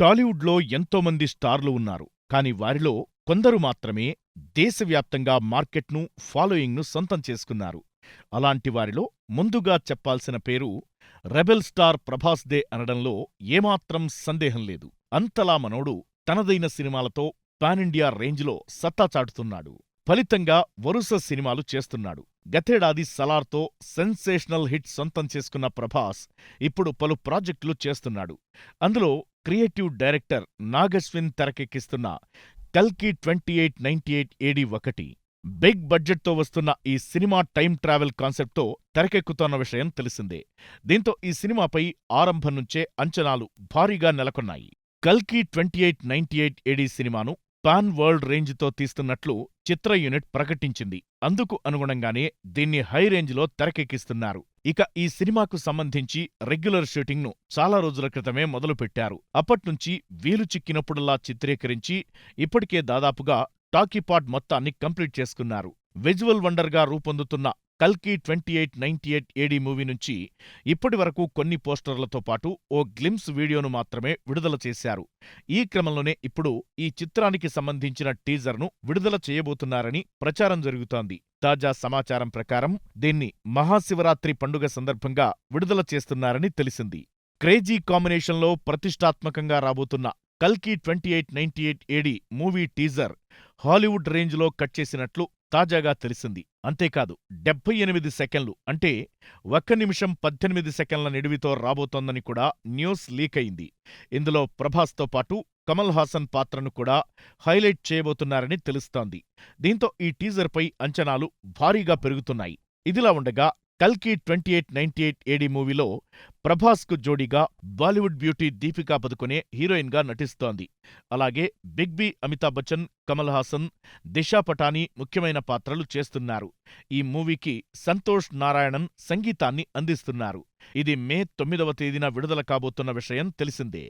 టాలీవుడ్లో ఎంతోమంది స్టార్లు ఉన్నారు. కాని వారిలో కొందరు మాత్రమే దేశవ్యాప్తంగా మార్కెట్ను, ఫాలోయింగ్ను సొంతం చేసుకున్నారు. అలాంటి వారిలో ముందుగా చెప్పాల్సిన పేరు రెబెల్ స్టార్ ప్రభాస్ దే అనడంలో ఏమాత్రం సందేహం లేదు. అంతలా మనోడు తనదైన సినిమాలతో పానిండియా రేంజ్లో సత్తా చాటుతున్నాడు. ఫలితంగా వరుస సినిమాలు చేస్తున్నాడు. గతేడాది సలార్తో సెన్సేషనల్ హిట్ సొంతం చేసుకున్న ప్రభాస్ ఇప్పుడు పలు ప్రాజెక్టులు చేస్తున్నాడు. అందులో క్రియేటివ్ డైరెక్టర్ నాగశ్విన్ తెరకెక్కిస్తున్న కల్కి 2898 ఏడీ ఒకటి. బిగ్ బడ్జెట్తో వస్తున్న ఈ సినిమా టైమ్ ట్రావెల్ కాన్సెప్ట్తో తెరకెక్కుతోన్న విషయం తెలిసిందే. దీంతో ఈ సినిమాపై ఆరంభం నుంచే అంచనాలు భారీగా నెలకొన్నాయి. కల్కి 2898 ఏడీ సినిమాను పాన్ వరల్డ్ రేంజ్తో తీస్తున్నట్లు చిత్ర యూనిట్ ప్రకటించింది. అందుకు అనుగుణంగానే దీన్ని హై రేంజ్లో తెరకెక్కిస్తున్నారు. ఇక ఈ సినిమాకు సంబంధించి రెగ్యులర్ షూటింగ్ను చాలా రోజుల క్రితమే మొదలుపెట్టారు. అప్పట్నుంచి వీలు చిక్కినప్పుడల్లా చిత్రీకరించి ఇప్పటికే దాదాపుగా టాకీపాట్ మొత్తాన్ని కంప్లీట్ చేసుకున్నారు. విజువల్ వండర్గా రూపొందుతున్న కల్కి 2898 ఏడీ మూవీ నుంచి ఇప్పటివరకు కొన్ని పోస్టర్లతో పాటు ఓ గ్లిమ్స్ వీడియోను మాత్రమే విడుదల చేశారు. ఈ క్రమంలోనే ఇప్పుడు ఈ చిత్రానికి సంబంధించిన టీజర్ను విడుదల చేయబోతున్నారని ప్రచారం జరుగుతోంది. తాజా సమాచారం ప్రకారం దీన్ని మహాశివరాత్రి పండుగ సందర్భంగా విడుదల చేస్తున్నారని తెలిసింది. క్రేజీ కాంబినేషన్లో ప్రతిష్టాత్మకంగా రాబోతున్న కల్కి 2898 ఏడీ మూవీ టీజర్ హాలీవుడ్ రేంజ్లో కట్ చేసినట్లు తాజాగా తెలిసింది. అంతేకాదు 78 సెకన్లు అంటే 1 నిమిషం 18 సెకన్ల నిడివితో రాబోతోందని కూడా న్యూస్ లీక్ అయింది. ఇందులో ప్రభాస్తో పాటు కమల్ హాసన్ పాత్రను కూడా హైలైట్ చేయబోతున్నారని తెలుస్తోంది. దీంతో ఈ టీజర్పై అంచనాలు భారీగా పెరుగుతున్నాయి. ఇదిలా ఉండగా కల్కి 2898 ఏడీ మూవీలో ప్రభాస్కు జోడీగా బాలీవుడ్ బ్యూటీ దీపికా పదుకొనే హీరోయిన్గా నటిస్తోంది. అలాగే బిగ్ బి అమితాబ్ బచ్చన్, కమల్ హాసన్, దిశా పటానీ ముఖ్యమైన పాత్రలు చేస్తున్నారు. ఈ మూవీకి సంతోష్ నారాయణన్ సంగీతాన్ని అందిస్తున్నారు. ఇది మే 9వ తేదీన విడుదల కాబోతున్న విషయం తెలిసిందే.